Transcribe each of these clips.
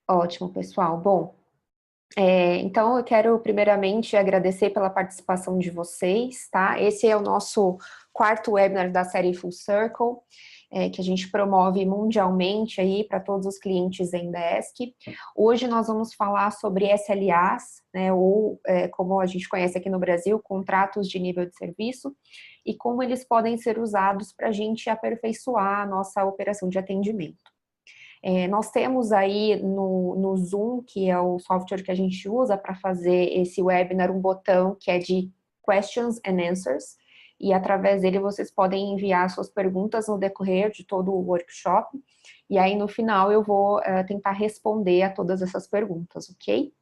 Ótimo, pessoal. Bom, então eu quero primeiramente agradecer pela participação de vocês, tá? Esse é o nosso quarto webinar da série Full Circle, que a gente promove mundialmente aí para todos os clientes Zendesk. Hoje nós vamos falar sobre SLAs, né, ou como a gente conhece aqui no Brasil, contratos de nível de serviço, e como eles podem ser usados para a gente aperfeiçoar a nossa operação de atendimento. Nós temos aí no Zoom, que é o software que a gente usa para fazer esse webinar, um botão que é de Questions and Answers, e através dele vocês podem enviar suas perguntas no decorrer de todo o workshop, e aí no final eu vou tentar responder a todas essas perguntas, ok?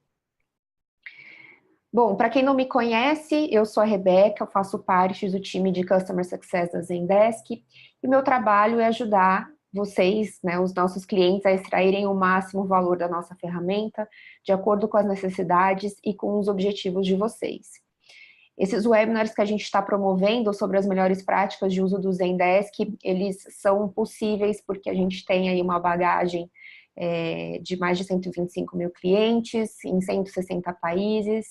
Bom, para quem não me conhece, eu sou a Rebeca, eu faço parte do time de Customer Success da Zendesk, e meu trabalho é ajudar vocês, né, os nossos clientes, a extraírem o máximo valor da nossa ferramenta, de acordo com as necessidades e com os objetivos de vocês. Esses webinars que a gente está promovendo sobre as melhores práticas de uso do Zendesk, eles são possíveis porque a gente tem aí uma bagagem de mais de 125 mil clientes em 160 países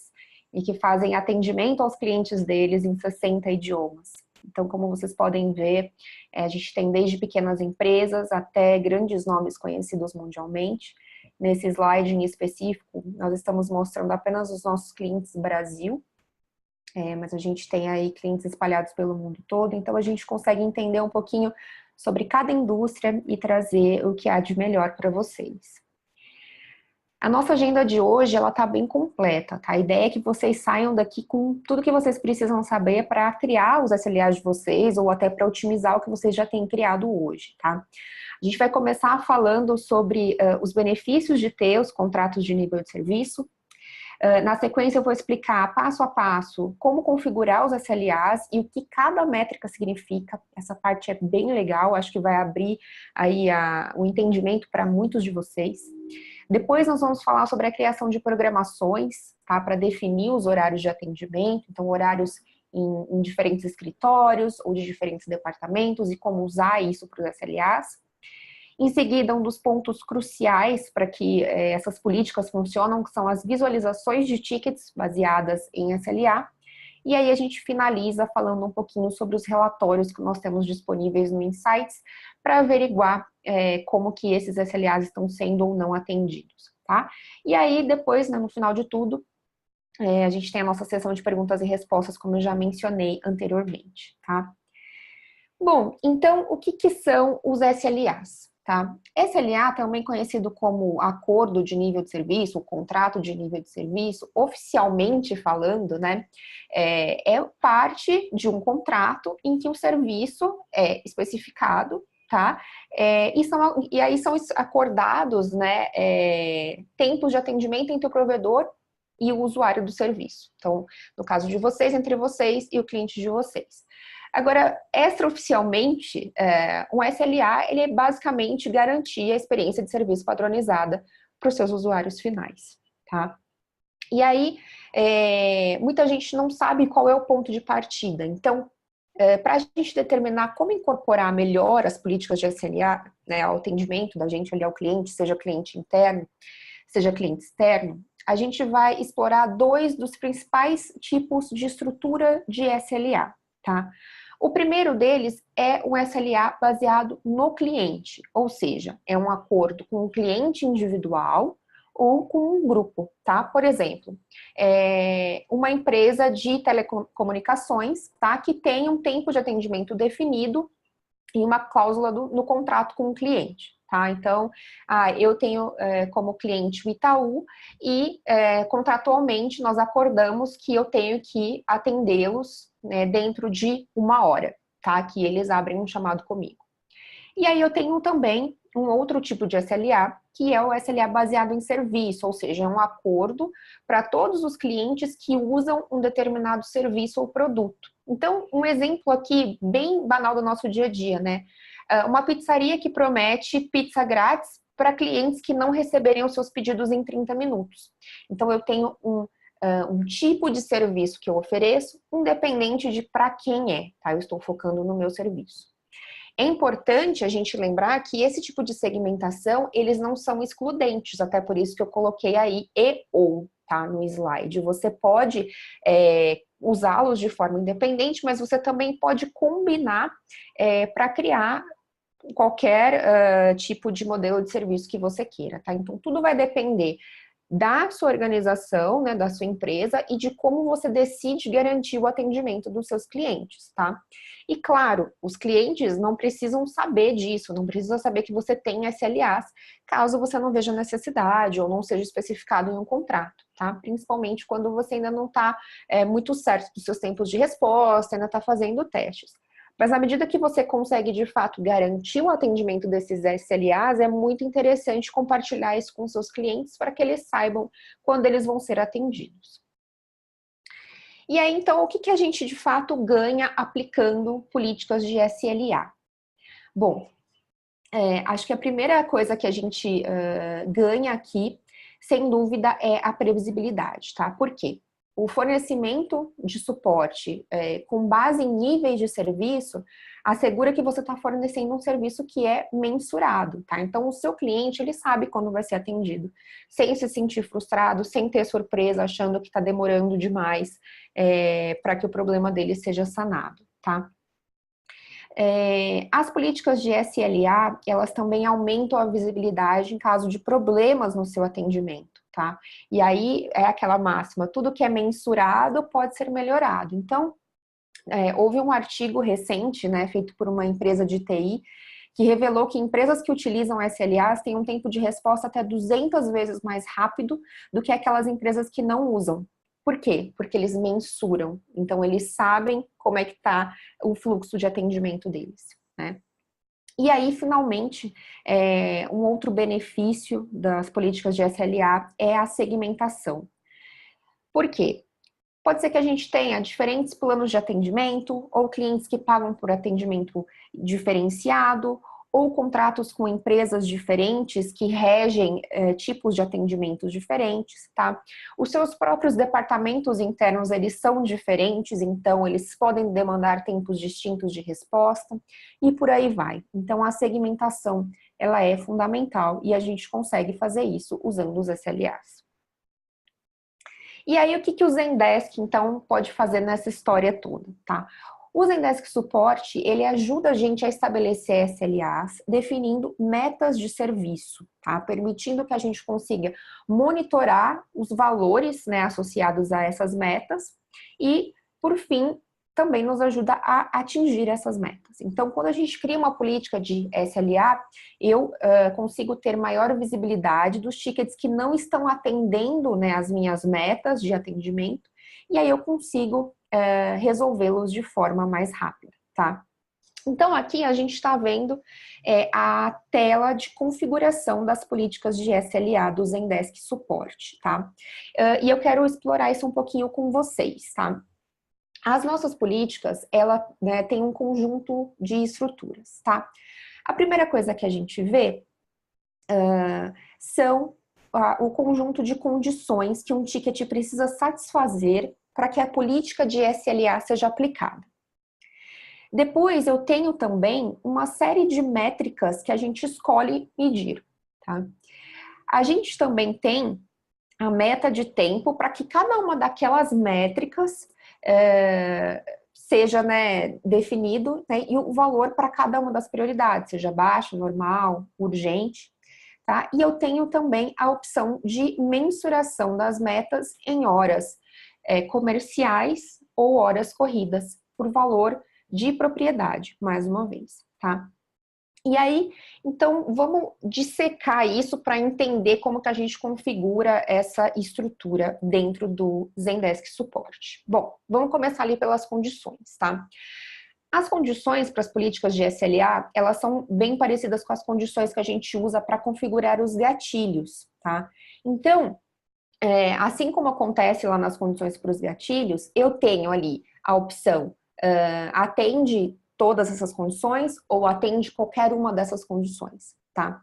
e que fazem atendimento aos clientes deles em 60 idiomas. Então, como vocês podem ver, a gente tem desde pequenas empresas até grandes nomes conhecidos mundialmente. Nesse slide em específico, nós estamos mostrando apenas os nossos clientes Brasil, mas a gente tem aí clientes espalhados pelo mundo todo, então a gente consegue entender um pouquinho sobre cada indústria e trazer o que há de melhor para vocês. A nossa agenda de hoje, ela tá bem completa, tá? A ideia é que vocês saiam daqui com tudo que vocês precisam saber para criar os SLAs de vocês ou até para otimizar o que vocês já têm criado hoje, tá? A gente vai começar falando sobre os benefícios de ter os contratos de nível de serviço. Na sequência, eu vou explicar passo a passo como configurar os SLAs e o que cada métrica significa. Essa parte é bem legal, acho que vai abrir aí o entendimento para muitos de vocês. Depois nós vamos falar sobre a criação de programações, tá, para definir os horários de atendimento, então horários em diferentes escritórios ou de diferentes departamentos e como usar isso para os SLAs. Em seguida, um dos pontos cruciais para que essas políticas funcionam, que são as visualizações de tickets baseadas em SLA. E aí a gente finaliza falando um pouquinho sobre os relatórios que nós temos disponíveis no Insights para averiguar como que esses SLAs estão sendo ou não atendidos, tá? E aí depois, né, no final de tudo, a gente tem a nossa sessão de perguntas e respostas, como eu já mencionei anteriormente, tá? Bom, então o que são os SLAs? Tá? SLA, também conhecido como acordo de nível de serviço, o contrato de nível de serviço, oficialmente falando, né, é parte de um contrato em que o serviço é especificado, tá? E aí são acordados, né, tempos de atendimento entre o provedor e o usuário do serviço. Então, no caso de vocês, entre vocês e o cliente de vocês. Agora, extraoficialmente, um SLA, ele é basicamente garantir a experiência de serviço padronizada para os seus usuários finais, tá? E aí, muita gente não sabe qual é o ponto de partida. Então, para a gente determinar como incorporar melhor as políticas de SLA, né, ao atendimento da gente ali ao cliente, seja cliente interno, seja cliente externo, a gente vai explorar dois dos principais tipos de estrutura de SLA, tá? O primeiro deles é um SLA baseado no cliente, ou seja, é um acordo com um cliente individual ou com um grupo, tá? Por exemplo, uma empresa de telecomunicações, tá? Que tem um tempo de atendimento definido e uma cláusula no contrato com o cliente. Tá? Então, eu tenho como cliente o Itaú e contratualmente nós acordamos que eu tenho que atendê-los, né, dentro de 1 hora, tá? Que eles abrem um chamado comigo. E aí eu tenho também um outro tipo de SLA, que é o SLA baseado em serviço, ou seja, é um acordo para todos os clientes que usam um determinado serviço ou produto. Então, um exemplo aqui bem banal do nosso dia a dia, né? Uma pizzaria que promete pizza grátis para clientes que não receberem os seus pedidos em 30 minutos. Então, eu tenho um tipo de serviço que eu ofereço, independente de para quem é, tá? Eu estou focando no meu serviço. É importante a gente lembrar que esse tipo de segmentação, eles não são excludentes, até por isso que eu coloquei aí e ou, tá, no slide. Você pode usá-los de forma independente, mas você também pode combinar para criar qualquer tipo de modelo de serviço que você queira, tá? Então, tudo vai depender da sua organização, né, da sua empresa e de como você decide garantir o atendimento dos seus clientes, tá? E claro, os clientes não precisam saber disso, não precisam saber que você tem SLAs, caso você não veja necessidade ou não seja especificado em um contrato, tá? Principalmente quando você ainda não está muito certo dos seus tempos de resposta, ainda está fazendo testes. Mas à medida que você consegue, de fato, garantir o atendimento desses SLAs, é muito interessante compartilhar isso com seus clientes para que eles saibam quando eles vão ser atendidos. E aí, então, o que a gente, de fato, ganha aplicando políticas de SLA? Bom, acho que a primeira coisa que a gente ganha aqui, sem dúvida, é a previsibilidade, tá? Por quê? O fornecimento de suporte com base em níveis de serviço assegura que você está fornecendo um serviço que é mensurado, tá? Então, o seu cliente, ele sabe quando vai ser atendido, sem se sentir frustrado, sem ter surpresa, achando que está demorando demais para que o problema dele seja sanado, tá? As políticas de SLA, elas também aumentam a visibilidade em caso de problemas no seu atendimento, tá? E aí é aquela máxima, tudo que é mensurado pode ser melhorado. Então, houve um artigo recente, né, feito por uma empresa de TI, que revelou que empresas que utilizam SLAs têm um tempo de resposta até 200 vezes mais rápido do que aquelas empresas que não usam. Por quê? Porque eles mensuram, então eles sabem como é que está o fluxo de atendimento deles, né? E aí, finalmente, um outro benefício das políticas de SLA é a segmentação. Por quê? Pode ser que a gente tenha diferentes planos de atendimento, ou clientes que pagam por atendimento diferenciado, ou contratos com empresas diferentes que regem tipos de atendimentos diferentes, tá? Os seus próprios departamentos internos, eles são diferentes, então eles podem demandar tempos distintos de resposta, e por aí vai. Então, a segmentação, ela é fundamental, e a gente consegue fazer isso usando os SLAs. E aí, o que o Zendesk, então, pode fazer nessa história toda, tá? O Zendesk Suporte, ele ajuda a gente a estabelecer SLAs, definindo metas de serviço, tá? Permitindo que a gente consiga monitorar os valores, né, associados a essas metas e, por fim, também nos ajuda a atingir essas metas. Então, quando a gente cria uma política de SLA, eu consigo ter maior visibilidade dos tickets que não estão atendendo, né, as minhas metas de atendimento, e aí eu consigo resolvê-los de forma mais rápida, tá? Então, aqui a gente está vendo a tela de configuração das políticas de SLA do Zendesk Suporte, tá? E eu quero explorar isso um pouquinho com vocês, tá? As nossas políticas, ela tem um conjunto de estruturas, tá? A primeira coisa que a gente vê são o conjunto de condições que um ticket precisa satisfazer para que a política de SLA seja aplicada. Depois, eu tenho também uma série de métricas que a gente escolhe medir, tá? A gente também tem a meta de tempo para que cada uma daquelas métricas seja, né, definido, né, e o valor para cada uma das prioridades, seja baixo, normal, urgente, tá? E eu tenho também a opção de mensuração das metas em horas comerciais ou horas corridas, por valor de propriedade, mais uma vez, tá? E aí, então, vamos dissecar isso para entender como que a gente configura essa estrutura dentro do Zendesk Suporte. Bom, vamos começar ali pelas condições, tá? As condições para as políticas de SLA, elas são bem parecidas com as condições que a gente usa para configurar os gatilhos, tá? Então, assim como acontece lá nas condições para os gatilhos, eu tenho ali a opção atende todas essas condições ou atende qualquer uma dessas condições, tá?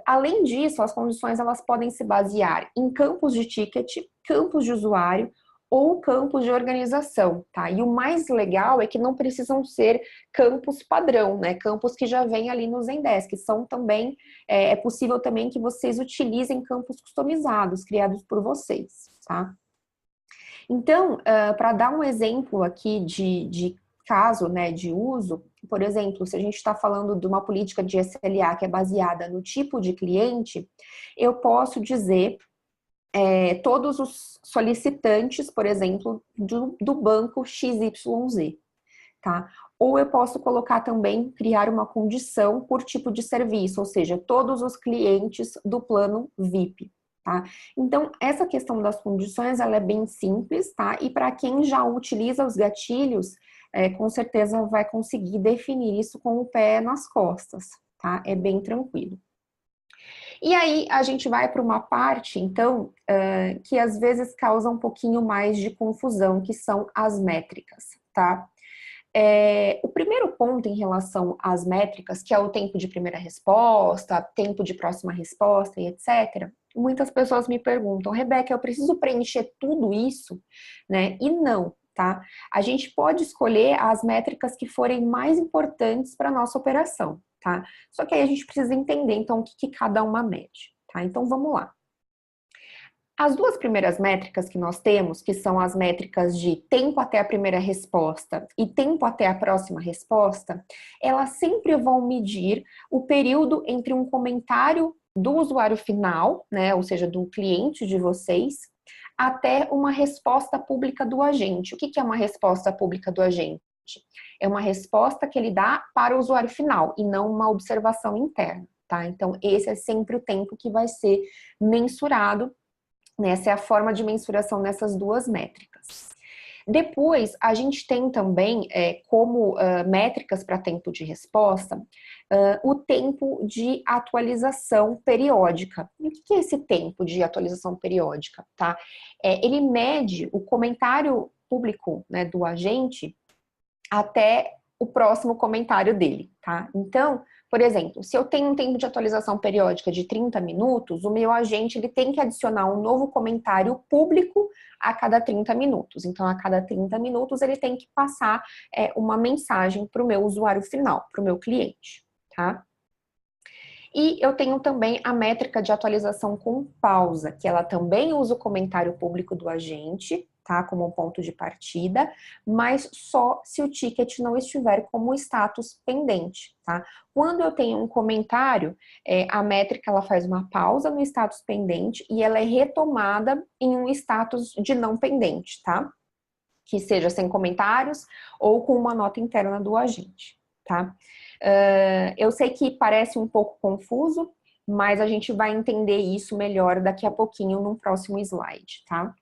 Além disso, as condições elas podem se basear em campos de ticket, campos de usuário ou campos de organização, tá? E o mais legal é que não precisam ser campos padrão, né? Campos que já vêm ali no Zendesk, são também, é possível também que vocês utilizem campos customizados, criados por vocês, tá? Então, para dar um exemplo aqui de caso, né, de uso, por exemplo, se a gente está falando de uma política de SLA que é baseada no tipo de cliente, eu posso dizer todos os solicitantes, por exemplo, do banco XYZ, tá? Ou eu posso colocar também, criar uma condição por tipo de serviço, ou seja, todos os clientes do plano VIP, tá? Então, essa questão das condições, ela é bem simples, tá? E para quem já utiliza os gatilhos, com certeza vai conseguir definir isso com o pé nas costas, tá? É bem tranquilo. E aí a gente vai para uma parte, então, que às vezes causa um pouquinho mais de confusão, que são as métricas, tá? O primeiro ponto em relação às métricas, que é o tempo de primeira resposta, tempo de próxima resposta e etc., muitas pessoas me perguntam, Rebeca, eu preciso preencher tudo isso, né? E não, tá? A gente pode escolher as métricas que forem mais importantes para a nossa operação, tá? Só que aí a gente precisa entender, então, o que cada uma mede, tá? Então, vamos lá. As duas primeiras métricas que nós temos, que são as métricas de tempo até a primeira resposta e tempo até a próxima resposta, elas sempre vão medir o período entre um comentário do usuário final, né, ou seja, do cliente de vocês, até uma resposta pública do agente. O que é uma resposta pública do agente? É uma resposta que ele dá para o usuário final e não uma observação interna, tá? Então, esse é sempre o tempo que vai ser mensurado. Essa é a forma de mensuração nessas duas métricas. Depois, a gente tem também, como métricas para tempo de resposta, o tempo de atualização periódica. E o que é esse tempo de atualização periódica? Tá? Ele mede o comentário público, né, do agente até o próximo comentário dele, tá? Então, por exemplo, se eu tenho um tempo de atualização periódica de 30 minutos, o meu agente ele tem que adicionar um novo comentário público a cada 30 minutos. Então, a cada 30 minutos, ele tem que passar uma mensagem para o meu usuário final, para o meu cliente, tá? E eu tenho também a métrica de atualização com pausa, que ela também usa o comentário público do agente, tá? Como um ponto de partida, mas só se o ticket não estiver como status pendente, tá? Quando eu tenho um comentário, a métrica ela faz uma pausa no status pendente e ela é retomada em um status de não pendente, tá? Que seja sem comentários ou com uma nota interna do agente, tá? Eu sei que parece um pouco confuso, mas a gente vai entender isso melhor daqui a pouquinho num próximo slide, tá?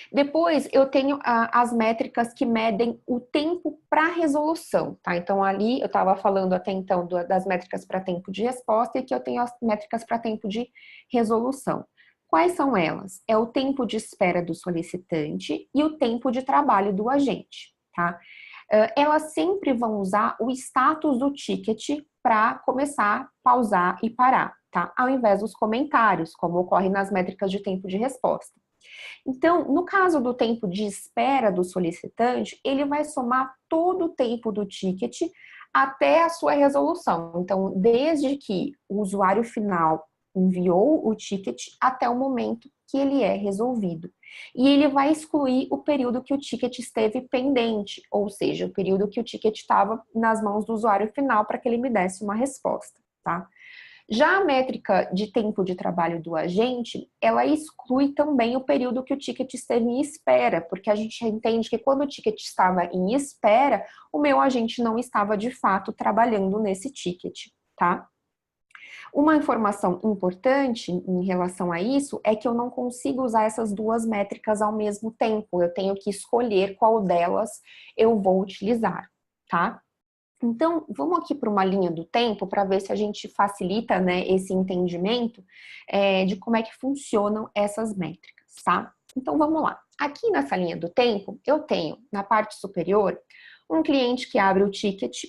Depois, eu tenho as métricas que medem o tempo para resolução, tá? Então, ali eu estava falando até então das métricas para tempo de resposta e aqui eu tenho as métricas para tempo de resolução. Quais são elas? É o tempo de espera do solicitante e o tempo de trabalho do agente, tá? Elas sempre vão usar o status do ticket para começar, pausar e parar, tá? Ao invés dos comentários, como ocorre nas métricas de tempo de resposta. Então, no caso do tempo de espera do solicitante, ele vai somar todo o tempo do ticket até a sua resolução. Então, desde que o usuário final enviou o ticket até o momento que ele é resolvido. E ele vai excluir o período que o ticket esteve pendente, ou seja, o período que o ticket estava nas mãos do usuário final para que ele me desse uma resposta, tá? Já a métrica de tempo de trabalho do agente, ela exclui também o período que o ticket esteve em espera, porque a gente entende que quando o ticket estava em espera, o meu agente não estava de fato trabalhando nesse ticket, tá? Uma informação importante em relação a isso é que eu não consigo usar essas duas métricas ao mesmo tempo, eu tenho que escolher qual delas eu vou utilizar, tá? Então, vamos aqui para uma linha do tempo para ver se a gente facilita, né, esse entendimento de como é que funcionam essas métricas, tá? Então, vamos lá. Aqui nessa linha do tempo, eu tenho na parte superior um cliente que abre o ticket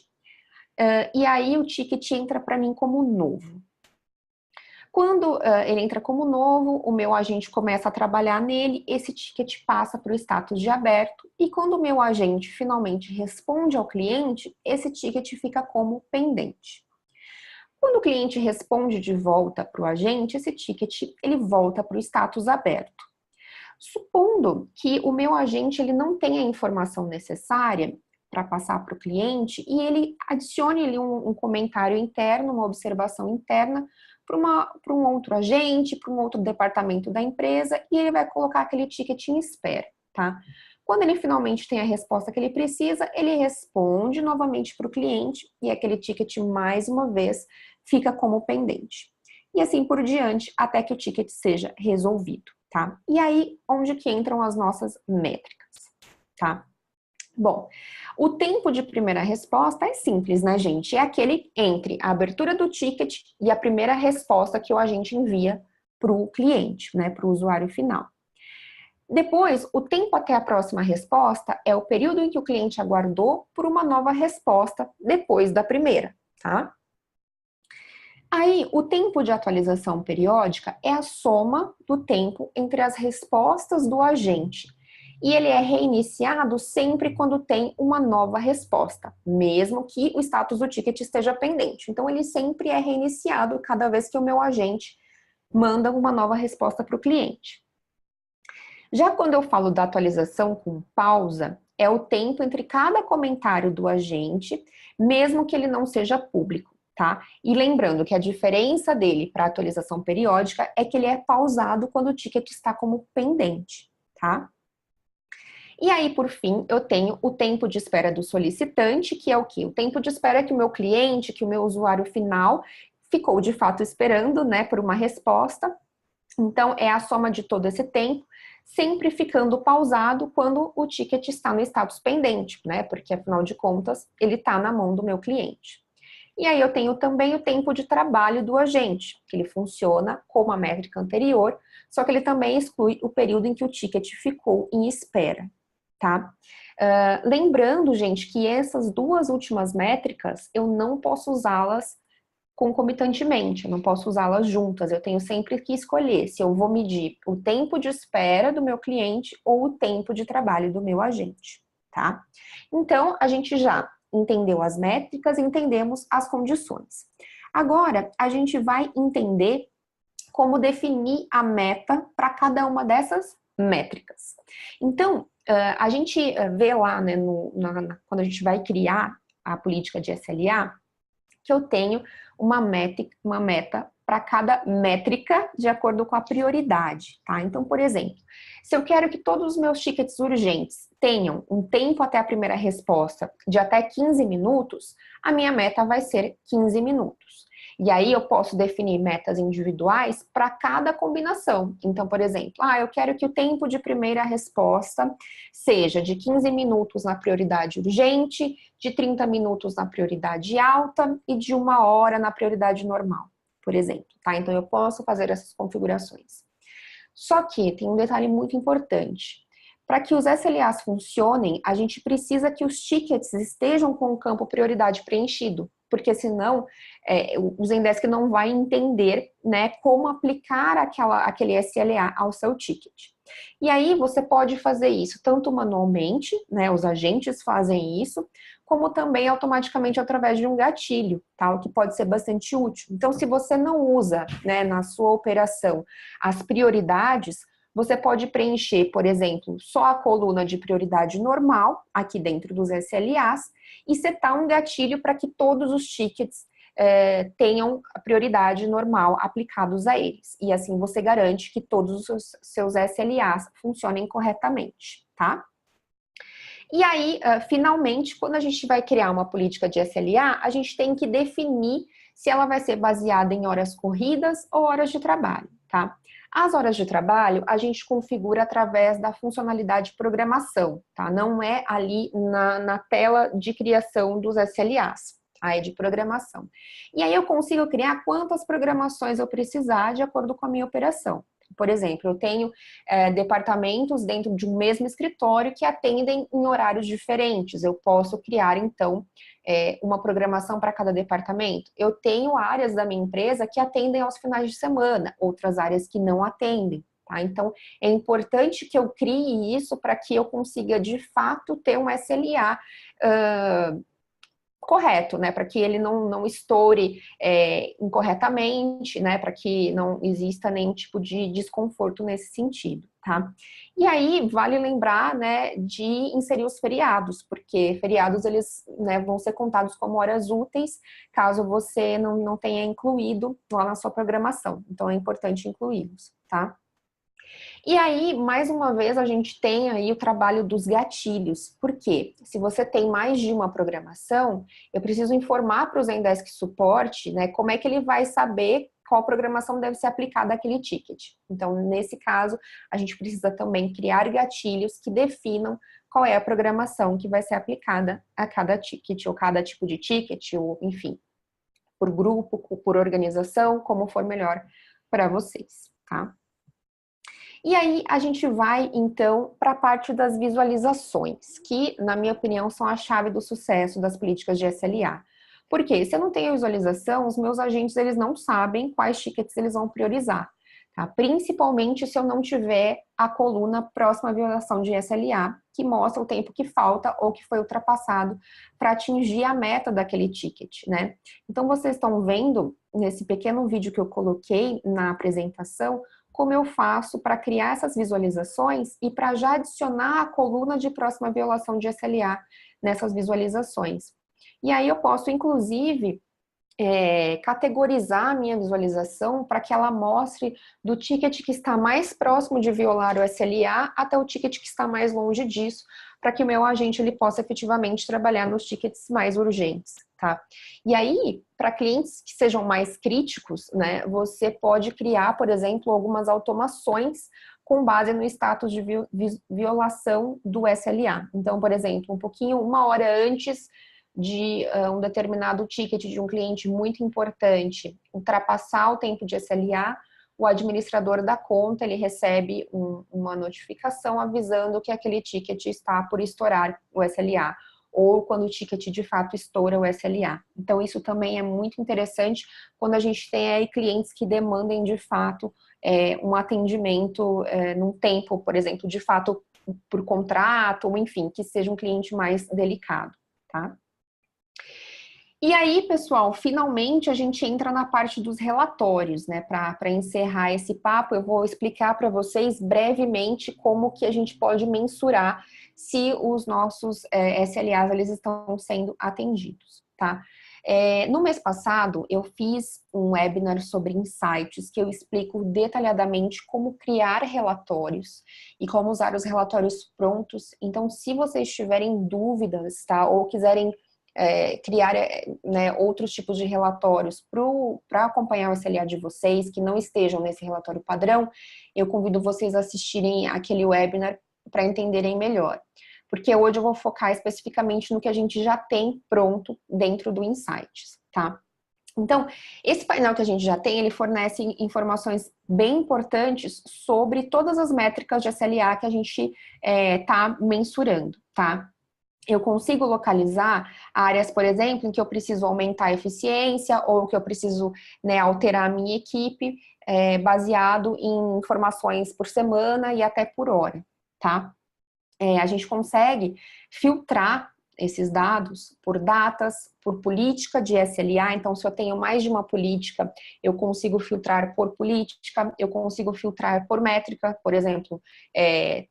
e aí o ticket entra para mim como novo. Quando ele entra como novo, o meu agente começa a trabalhar nele, esse ticket passa para o status de aberto, e quando o meu agente finalmente responde ao cliente, esse ticket fica como pendente. Quando o cliente responde de volta para o agente, esse ticket ele volta para o status aberto. Supondo que o meu agente ele não tenha a informação necessária para passar para o cliente e ele adicione ali um comentário interno, uma observação interna para um outro agente, para um outro departamento da empresa e ele vai colocar aquele ticket em espera, tá? Quando ele finalmente tem a resposta que ele precisa, ele responde novamente para o cliente e aquele ticket, mais uma vez, fica como pendente. E assim por diante, até que o ticket seja resolvido, tá? E aí, onde que entram as nossas métricas, tá? Bom, o tempo de primeira resposta é simples, né, gente? É aquele entre a abertura do ticket e a primeira resposta que o agente envia para o cliente, né, para o usuário final. Depois, o tempo até a próxima resposta é o período em que o cliente aguardou por uma nova resposta depois da primeira, tá? Aí, o tempo de atualização periódica é a soma do tempo entre as respostas do agente. E ele é reiniciado sempre quando tem uma nova resposta, mesmo que o status do ticket esteja pendente. Então, ele sempre é reiniciado cada vez que o meu agente manda uma nova resposta para o cliente. Já quando eu falo da atualização com pausa, é o tempo entre cada comentário do agente, mesmo que ele não seja público, tá? E lembrando que a diferença dele para atualização periódica é que ele é pausado quando o ticket está como pendente, tá? E aí, por fim, eu tenho o tempo de espera do solicitante, que é o quê? O tempo de espera que o meu cliente, que o meu usuário final ficou de fato esperando, né, por uma resposta. Então, é a soma de todo esse tempo, sempre ficando pausado quando o ticket está no status pendente, né? Porque, afinal de contas, ele está na mão do meu cliente. E aí eu tenho também o tempo de trabalho do agente, que ele funciona como a métrica anterior, só que ele também exclui o período em que o ticket ficou em espera, tá? Lembrando, gente, que essas duas últimas métricas, eu não posso usá-las concomitantemente, eu não posso usá-las juntas, eu tenho sempre que escolher se eu vou medir o tempo de espera do meu cliente ou o tempo de trabalho do meu agente, tá? Então, a gente já entendeu as métricas, entendemos as condições. Agora, a gente vai entender como definir a meta para cada uma dessas métricas. Então, a gente vê lá, né, quando a gente vai criar a política de SLA, que eu tenho uma meta para cada métrica de acordo com a prioridade, tá? Então, por exemplo, se eu quero que todos os meus tickets urgentes tenham um tempo até a primeira resposta de até 15 minutos, a minha meta vai ser 15 minutos. E aí eu posso definir metas individuais para cada combinação. Então, por exemplo, eu quero que o tempo de primeira resposta seja de 15 minutos na prioridade urgente, de 30 minutos na prioridade alta e de 1 hora na prioridade normal, por exemplo, tá? Então eu posso fazer essas configurações. Só que tem um detalhe muito importante. Para que os SLAs funcionem, a gente precisa que os tickets estejam com o campo prioridade preenchido, porque senão o Zendesk não vai entender, né, como aplicar aquele SLA ao seu ticket. E aí você pode fazer isso tanto manualmente, né, os agentes fazem isso, como também automaticamente através de um gatilho, tá? O que pode ser bastante útil. Então, se você não usa, né, na sua operação as prioridades, você pode preencher, por exemplo, só a coluna de prioridade normal, aqui dentro dos SLAs, e setar um gatilho para que todos os tickets tenham a prioridade normal aplicados a eles. E assim você garante que todos os seus SLAs funcionem corretamente, tá? E aí, finalmente, quando a gente vai criar uma política de SLA, a gente tem que definir se ela vai ser baseada em horas corridas ou horas de trabalho, tá? As horas de trabalho, a gente configura através da funcionalidade programação, tá? Não é ali na tela de criação dos SLAs, tá? É de programação. E aí eu consigo criar quantas programações eu precisar de acordo com a minha operação. Por exemplo, eu tenho departamentos dentro de um mesmo escritório que atendem em horários diferentes. Eu posso criar, então, uma programação para cada departamento. Eu tenho áreas da minha empresa que atendem aos finais de semana, outras áreas que não atendem. Tá? Então, é importante que eu crie isso para que eu consiga, de fato, ter um SLA correto, né, para que ele não estoure incorretamente, né, para que não exista nenhum tipo de desconforto nesse sentido, tá? E aí, vale lembrar, né, de inserir os feriados, porque feriados, eles, né, vão ser contados como horas úteis, caso você não tenha incluído lá na sua programação. Então, é importante incluí-los, tá? E aí, mais uma vez, a gente tem aí o trabalho dos gatilhos. Por quê? Se você tem mais de uma programação, eu preciso informar para o Zendesk Suporte, né, como é que ele vai saber qual programação deve ser aplicada àquele ticket. Então, nesse caso, a gente precisa também criar gatilhos que definam qual é a programação que vai ser aplicada a cada ticket, ou cada tipo de ticket, ou enfim, por grupo, por organização, como for melhor para vocês, tá? E aí a gente vai, então, para a parte das visualizações, que, na minha opinião, são a chave do sucesso das políticas de SLA. Porque se eu não tenho visualização, os meus agentes, eles não sabem quais tickets eles vão priorizar. Tá? Principalmente se eu não tiver a coluna próxima à violação de SLA, que mostra o tempo que falta ou que foi ultrapassado para atingir a meta daquele ticket, né? Então, vocês estão vendo, nesse pequeno vídeo que eu coloquei na apresentação, como eu faço para criar essas visualizações e para já adicionar a coluna de próxima violação de SLA nessas visualizações. E aí eu posso, inclusive, categorizar a minha visualização para que ela mostre do ticket que está mais próximo de violar o SLA até o ticket que está mais longe disso, para que o meu agente ele possa efetivamente trabalhar nos tickets mais urgentes, tá? E aí, para clientes que sejam mais críticos, né, você pode criar, por exemplo, algumas automações com base no status de violação do SLA. Então, por exemplo, uma hora antes de um determinado ticket de um cliente muito importante ultrapassar o tempo de SLA, o administrador da conta ele recebe uma notificação avisando que aquele ticket está por estourar o SLA, ou quando o ticket de fato estoura o SLA. Então, isso também é muito interessante quando a gente tem aí clientes que demandem de fato um atendimento num tempo, por exemplo, de fato por contrato, ou enfim, que seja um cliente mais delicado, tá? E aí, pessoal, finalmente a gente entra na parte dos relatórios, né? Para encerrar esse papo, eu vou explicar para vocês brevemente como que a gente pode mensurar se os nossos SLAs eles estão sendo atendidos, tá? No mês passado, eu fiz um webinar sobre insights que eu explico detalhadamente como criar relatórios e como usar os relatórios prontos. Então, se vocês tiverem dúvidas, tá? Ou quiserem criar né, outros tipos de relatórios para acompanhar o SLA de vocês, que não estejam nesse relatório padrão, eu convido vocês a assistirem aquele webinar para entenderem melhor. Porque hoje eu vou focar especificamente no que a gente já tem pronto dentro do Insights, tá? Então, esse painel que a gente já tem, ele fornece informações bem importantes sobre todas as métricas de SLA que a gente está mensurando, tá? Eu consigo localizar áreas, por exemplo, em que eu preciso aumentar a eficiência ou que eu preciso, né, alterar a minha equipe baseado em informações por semana e até por hora, tá? A gente consegue filtrar esses dados por datas, por política de SLA. Então, se eu tenho mais de uma política, eu consigo filtrar por política, eu consigo filtrar por métrica, por exemplo,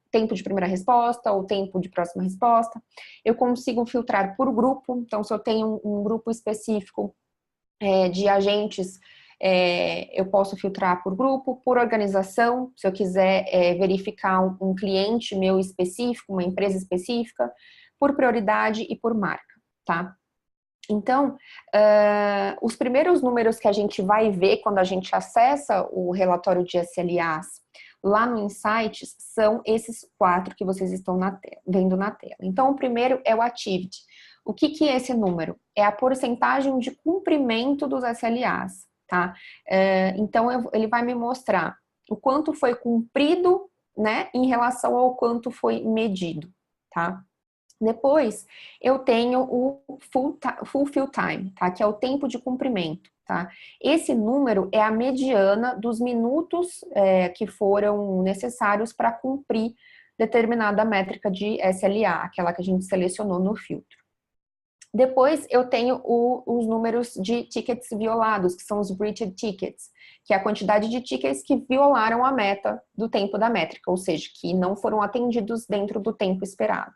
tempo de primeira resposta ou tempo de próxima resposta. Eu consigo filtrar por grupo. Então, se eu tenho um grupo específico de agentes, eu posso filtrar por grupo, por organização, se eu quiser verificar um cliente meu específico, uma empresa específica, por prioridade e por marca, tá? Então, os primeiros números que a gente vai ver quando a gente acessa o relatório de SLAs lá no Insights são esses 4 que vocês estão vendo na tela. Então, o primeiro é o Activity. O que é esse número? É a porcentagem de cumprimento dos SLAs, tá? Então, ele vai me mostrar o quanto foi cumprido, né, em relação ao quanto foi medido, tá? Depois, eu tenho o fulfill time, tá? Que é o tempo de cumprimento, tá? Esse número é a mediana dos minutos que foram necessários para cumprir determinada métrica de SLA, aquela que a gente selecionou no filtro. Depois, eu tenho os números de tickets violados, que são os breached tickets, que é a quantidade de tickets que violaram a meta do tempo da métrica, ou seja, que não foram atendidos dentro do tempo esperado.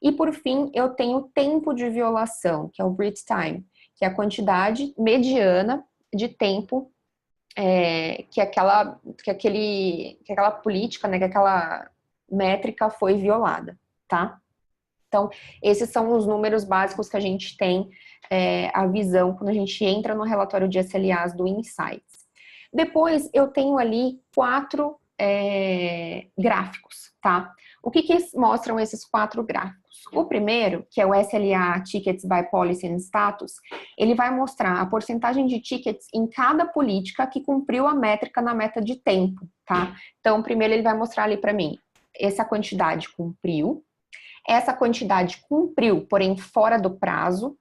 E, por fim, eu tenho o tempo de violação, que é o breach time, que é a quantidade mediana de tempo que aquela política, né, que aquela métrica foi violada, tá? Então, esses são os números básicos que a gente tem a visão quando a gente entra no relatório de SLAs do Insights. Depois, eu tenho ali 4 gráficos, tá? O que mostram esses 4 gráficos? O primeiro, que é o SLA Tickets by Policy and Status, ele vai mostrar a porcentagem de tickets em cada política que cumpriu a métrica na meta de tempo, tá? Então, primeiro ele vai mostrar ali para mim, essa quantidade cumpriu, essa quantidade cumpriu, porém fora do prazo,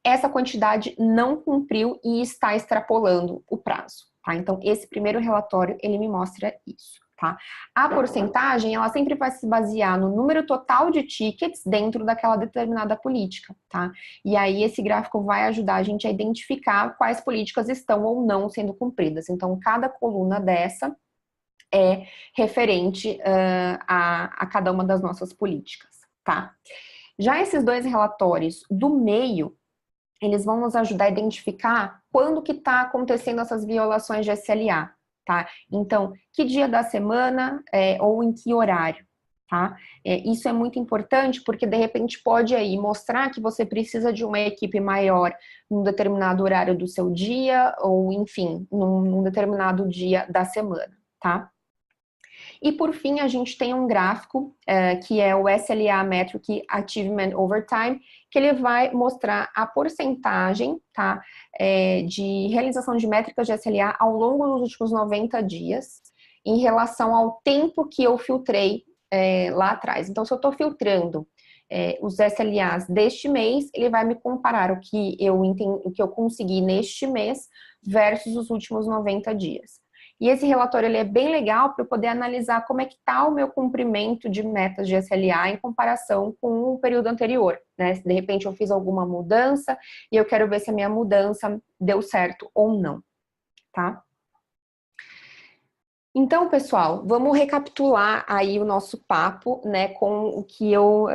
essa quantidade não cumpriu e está extrapolando o prazo, tá? Então, esse primeiro relatório, ele me mostra isso, tá? A porcentagem, ela sempre vai se basear no número total de tickets dentro daquela determinada política, tá? E aí, esse gráfico vai ajudar a gente a identificar quais políticas estão ou não sendo cumpridas. Então, cada coluna dessa é referente a cada uma das nossas políticas, tá? Já esses 2 relatórios do meio, eles vão nos ajudar a identificar quando que está acontecendo essas violações de SLA, tá? Então, que dia da semana ou em que horário, tá? Isso é muito importante porque, de repente, pode aí mostrar que você precisa de uma equipe maior num determinado horário do seu dia ou, enfim, num determinado dia da semana, tá? E, por fim, a gente tem um gráfico, que é o SLA Metric Achievement Over Time, que ele vai mostrar a porcentagem, tá, de realização de métricas de SLA ao longo dos últimos 90 dias, em relação ao tempo que eu filtrei lá atrás. Então, se eu estou filtrando os SLAs deste mês, ele vai me comparar o que eu consegui neste mês versus os últimos 90 dias. E esse relatório ele é bem legal para eu poder analisar como é que está o meu cumprimento de metas de SLA em comparação com o período anterior, né? Se de repente eu fiz alguma mudança e eu quero ver se a minha mudança deu certo ou não, tá? Então, pessoal, vamos recapitular aí o nosso papo, né, com o que eu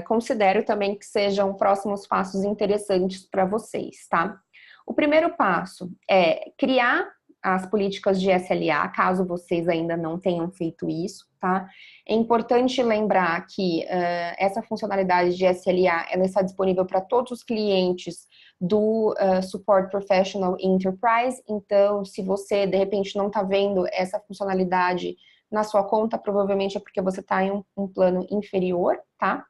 considero também que sejam próximos passos interessantes para vocês, tá? O primeiro passo é criar as políticas de SLA, caso vocês ainda não tenham feito isso, tá? É importante lembrar que essa funcionalidade de SLA, ela está disponível para todos os clientes do Support Professional Enterprise, então se você, de repente, não está vendo essa funcionalidade na sua conta, provavelmente é porque você está em um plano inferior, tá?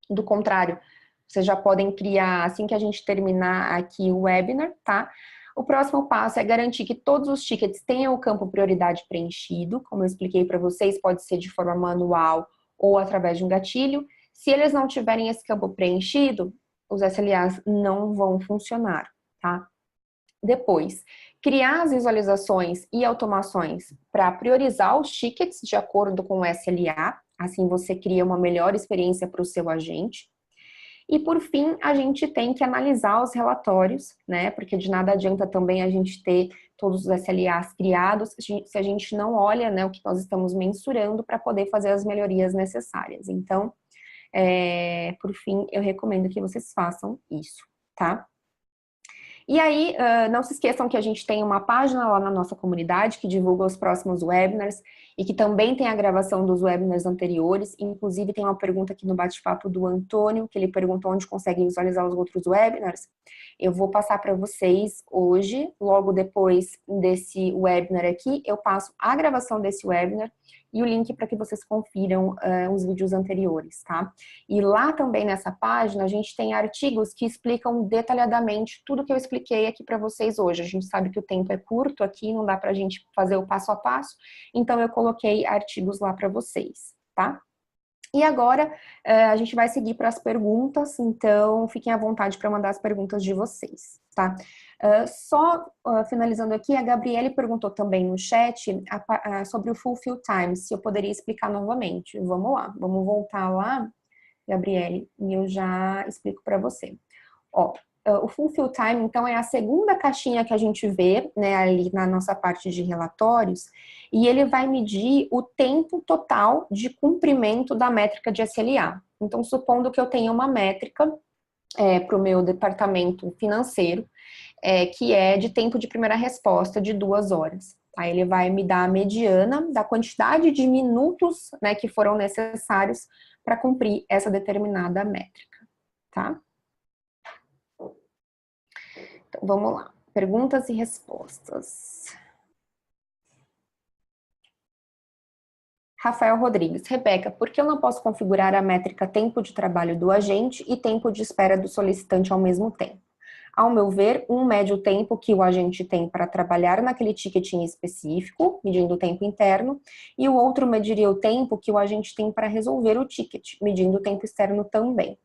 Do contrário, vocês já podem criar assim que a gente terminar aqui o webinar, tá? O próximo passo é garantir que todos os tickets tenham o campo prioridade preenchido, como eu expliquei para vocês, pode ser de forma manual ou através de um gatilho. Se eles não tiverem esse campo preenchido, os SLAs não vão funcionar, tá? Depois, criar as visualizações e automações para priorizar os tickets de acordo com o SLA, assim você cria uma melhor experiência para o seu agente. E, por fim, a gente tem que analisar os relatórios, né? Porque de nada adianta também a gente ter todos os SLAs criados se a gente não olha, né, o que nós estamos mensurando para poder fazer as melhorias necessárias. Então, por fim, eu recomendo que vocês façam isso, tá? E aí, não se esqueçam que a gente tem uma página lá na nossa comunidade que divulga os próximos webinars e que também tem a gravação dos webinars anteriores. Inclusive, tem uma pergunta aqui no bate-papo do Antônio, que ele perguntou onde consegue visualizar os outros webinars. Eu vou passar para vocês hoje, logo depois desse webinar aqui, eu passo a gravação desse webinar e o link para que vocês confiram os vídeos anteriores, tá? E lá também nessa página a gente tem artigos que explicam detalhadamente tudo que eu expliquei aqui para vocês hoje. A gente sabe que o tempo é curto aqui, não dá para a gente fazer o passo a passo, então eu coloquei artigos lá para vocês, tá? E agora a gente vai seguir para as perguntas, então fiquem à vontade para mandar as perguntas de vocês, tá? Finalizando aqui, a Gabriele perguntou também no chat sobre o Fulfill Time, se eu poderia explicar novamente. Vamos lá, vamos voltar lá, Gabriele, e eu já explico para você. Ó, o Fulfill Time, então, é a segunda caixinha que a gente vê, né, ali na nossa parte de relatórios, e ele vai medir o tempo total de cumprimento da métrica de SLA. Então, supondo que eu tenha uma métrica para o meu departamento financeiro, que é de tempo de primeira resposta de 2 horas. Aí ele vai me dar a mediana da quantidade de minutos, né, que foram necessários para cumprir essa determinada métrica, tá? Então, vamos lá. Perguntas e respostas. Rafael Rodrigues. Rebeca, por que eu não posso configurar a métrica tempo de trabalho do agente e tempo de espera do solicitante ao mesmo tempo? Ao meu ver, um mede o tempo que o agente tem para trabalhar naquele ticket em específico, medindo o tempo interno, e o outro mediria o tempo que o agente tem para resolver o ticket, medindo o tempo externo também.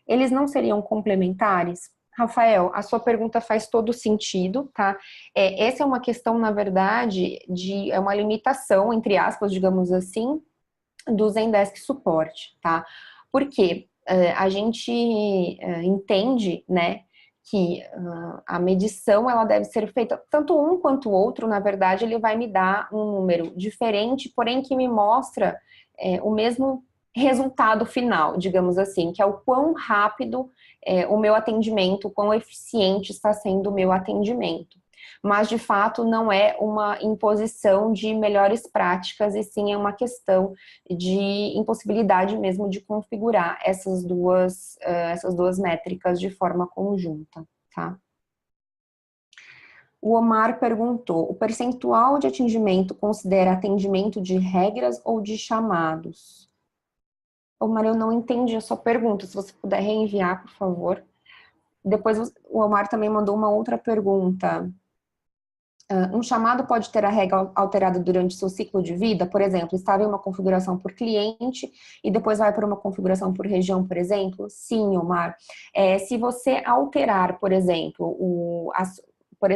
Eles não seriam complementares? Rafael, a sua pergunta faz todo sentido, tá? Essa é uma questão, na verdade, é uma limitação, entre aspas, digamos assim, do Zendesk Support, tá? Porque a gente entende, né, que a medição, ela deve ser feita, tanto um quanto o outro, na verdade, ele vai me dar um número diferente, porém que me mostra o mesmo resultado final, digamos assim, que é o quão rápido o meu atendimento, o quão eficiente está sendo o meu atendimento. Mas, de fato, não é uma imposição de melhores práticas, e sim é uma questão de impossibilidade mesmo de configurar essas duas métricas de forma conjunta, tá? O Omar perguntou, o percentual de atingimento considera atendimento de regras ou de chamados? Omar, eu não entendi a sua pergunta, se você puder reenviar, por favor. Depois o Omar também mandou uma outra pergunta. Um chamado pode ter a regra alterada durante seu ciclo de vida? Por exemplo, estava em uma configuração por cliente e depois vai para uma configuração por região, por exemplo? Sim, Omar. Se você alterar, por exemplo,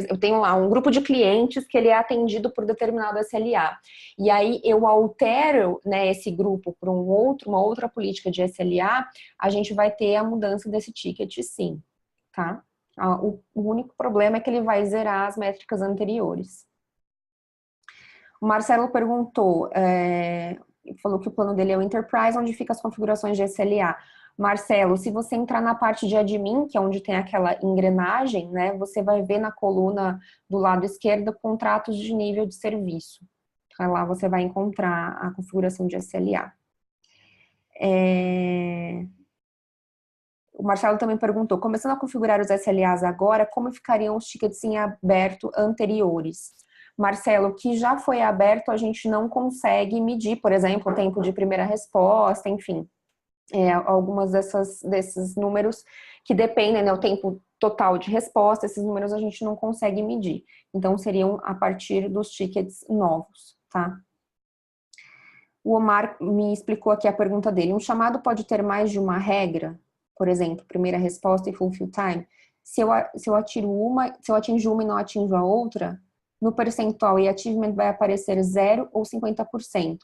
eu tenho lá um grupo de clientes que ele é atendido por determinado SLA. E aí eu altero, né, esse grupo para uma outra política de SLA, a gente vai ter a mudança desse ticket, sim, tá? O único problema é que ele vai zerar as métricas anteriores. O Marcelo perguntou, falou que o plano dele é o Enterprise, onde fica as configurações de SLA. Marcelo, se você entrar na parte de admin, que é onde tem aquela engrenagem, né, você vai ver na coluna do lado esquerdo contratos de nível de serviço. Então, lá você vai encontrar a configuração de SLA. O Marcelo também perguntou, começando a configurar os SLAs agora, como ficariam os tickets em aberto anteriores? Marcelo, o que já foi aberto, a gente não consegue medir, por exemplo, o tempo de primeira resposta, enfim. Algumas desses números que dependem, né, o tempo total de resposta, esses números a gente não consegue medir. Então, seriam a partir dos tickets novos, tá? O Omar me explicou aqui a pergunta dele. Um chamado pode ter mais de uma regra? Por exemplo, primeira resposta e fulfill time. Se eu atinjo uma e não atinjo a outra, no percentual e achievement vai aparecer 0 ou 50%.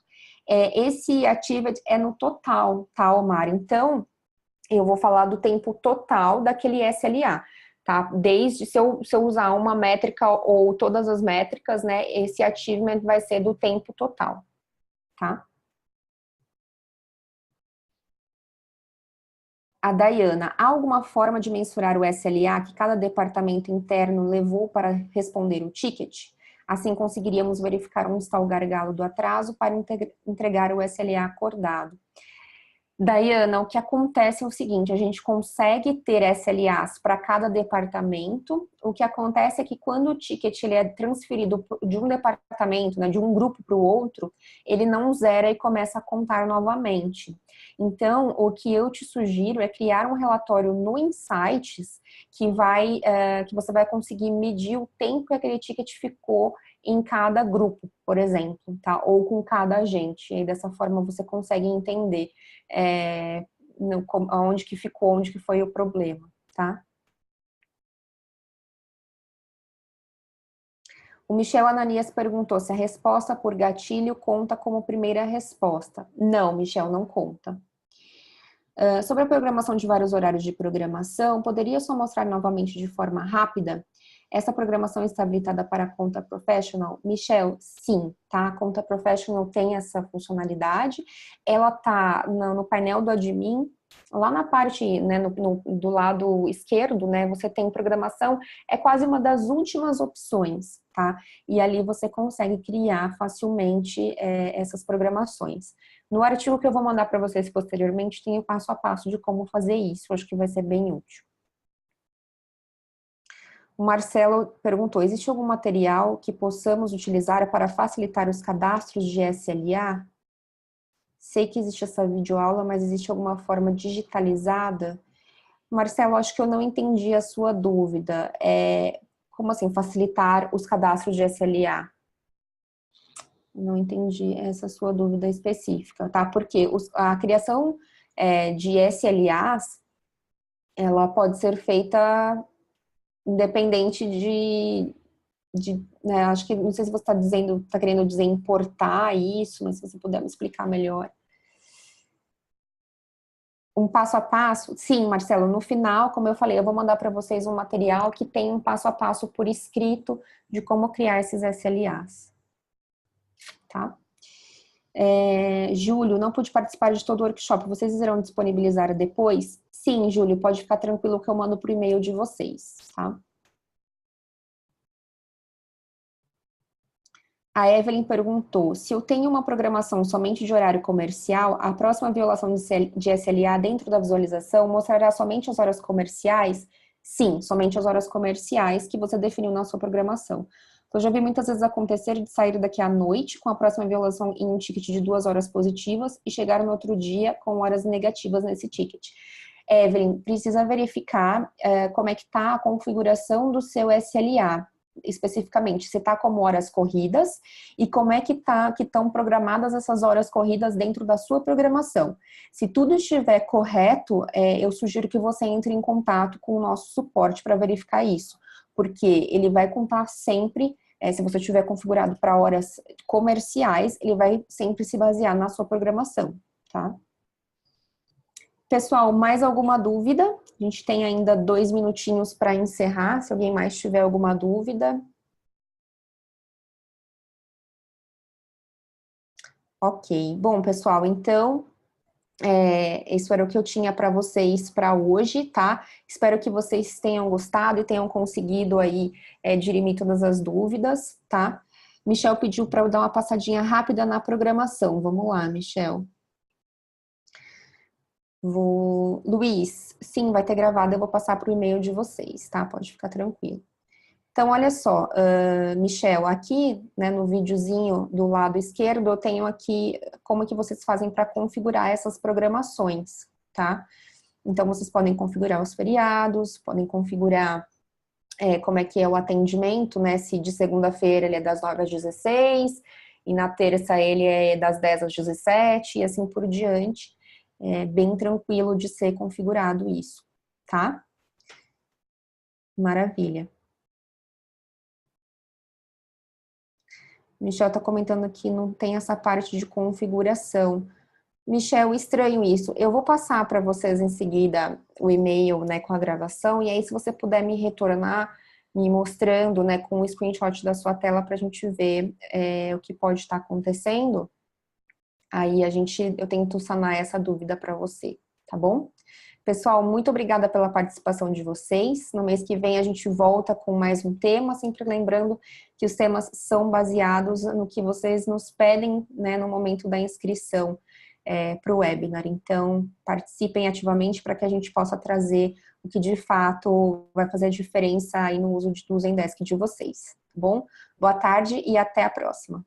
Esse achievement é no total, tá, Omar? Então, eu vou falar do tempo total daquele SLA, tá? Desde se eu usar uma métrica ou todas as métricas, né, esse achievement vai ser do tempo total, tá? A Dayana, há alguma forma de mensurar o SLA que cada departamento interno levou para responder o ticket? Assim conseguiríamos verificar onde está o gargalo do atraso para entregar o SLA acordado. Dayana, o que acontece é o seguinte, a gente consegue ter SLAs para cada departamento, o que acontece é que quando o ticket ele é transferido de um departamento, né, de um grupo para o outro, ele não zera e começa a contar novamente. Então, o que eu te sugiro é criar um relatório no Insights que você vai conseguir medir o tempo que aquele ticket ficou em cada grupo, por exemplo, tá? Ou com cada agente. E aí, dessa forma, você consegue entender onde que ficou, onde que foi o problema, tá? O Michel Ananias perguntou se a resposta por gatilho conta como primeira resposta. Não, Michel, não conta. Sobre a programação de vários horários de programação, poderia só mostrar novamente de forma rápida? Essa programação está habilitada para a conta professional? Michel, sim, tá? A conta professional tem essa funcionalidade. Ela tá no painel do admin, lá na parte, né, do lado esquerdo, né, você tem programação, é quase uma das últimas opções, tá? E ali você consegue criar facilmente essas programações. No artigo que eu vou mandar para vocês posteriormente, tem o passo a passo de como fazer isso, acho que vai ser bem útil. O Marcelo perguntou, existe algum material que possamos utilizar para facilitar os cadastros de SLA? Sei que existe essa videoaula, mas existe alguma forma digitalizada? Marcelo, acho que eu não entendi a sua dúvida. Como assim, facilitar os cadastros de SLA? Não entendi essa sua dúvida específica, tá? Porque a criação de SLAs, ela pode ser feita independente né, acho que, não sei se você está querendo dizer importar isso, mas se você puder me explicar melhor. Um passo a passo? Sim, Marcelo, no final, como eu falei, eu vou mandar para vocês um material que tem um passo a passo por escrito de como criar esses SLAs. Tá? Júlio, não pude participar de todo o workshop, vocês irão disponibilizar depois? Sim, Júlio, pode ficar tranquilo que eu mando por e-mail de vocês, tá? A Evelyn perguntou, se eu tenho uma programação somente de horário comercial, a próxima violação de SLA dentro da visualização mostrará somente as horas comerciais? Sim, somente as horas comerciais que você definiu na sua programação. Eu já vi muitas vezes acontecer de sair daqui à noite com a próxima violação em um ticket de 2 horas positivas e chegar no outro dia com horas negativas nesse ticket. Evelyn, precisa verificar como é que está a configuração do seu SLA. Especificamente, se está como horas corridas e como é que estão programadas essas horas corridas dentro da sua programação. Se tudo estiver correto, eu sugiro que você entre em contato com o nosso suporte para verificar isso, porque ele vai contar sempre, se você tiver configurado para horas comerciais, ele vai sempre se basear na sua programação, tá? Pessoal, mais alguma dúvida? A gente tem ainda 2 minutinhos para encerrar, se alguém mais tiver alguma dúvida. Ok, bom, pessoal, então, isso era o que eu tinha para vocês para hoje, tá? Espero que vocês tenham gostado e tenham conseguido aí dirimir todas as dúvidas, tá? Michel pediu para eu dar uma passadinha rápida na programação. Vamos lá, Michel. Luiz, sim, vai ter gravado, eu vou passar para o e-mail de vocês, tá? Pode ficar tranquilo. Então, olha só, Michel, aqui, né, no videozinho do lado esquerdo, eu tenho aqui como que vocês fazem para configurar essas programações, tá? Então, vocês podem configurar os feriados, podem configurar como é que é o atendimento, né? Se de segunda-feira ele é das 9 às 16, e na terça ele é das 10 às 17, e assim por diante. É bem tranquilo de ser configurado isso, tá? Maravilha. Michel está comentando aqui, não tem essa parte de configuração. Michel, estranho isso. Eu vou passar para vocês em seguida o e-mail, né, com a gravação, e aí se você puder me retornar, me mostrando, né, com o screenshot da sua tela para a gente ver o que pode estar acontecendo, aí eu tento sanar essa dúvida para você, tá bom? Pessoal, muito obrigada pela participação de vocês. No mês que vem a gente volta com mais um tema, sempre lembrando que os temas são baseados no que vocês nos pedem, né, no momento da inscrição. para o webinar. Então, participem ativamente para que a gente possa trazer o que de fato vai fazer a diferença aí no uso do Zendesk de vocês, tá bom? Boa tarde e até a próxima.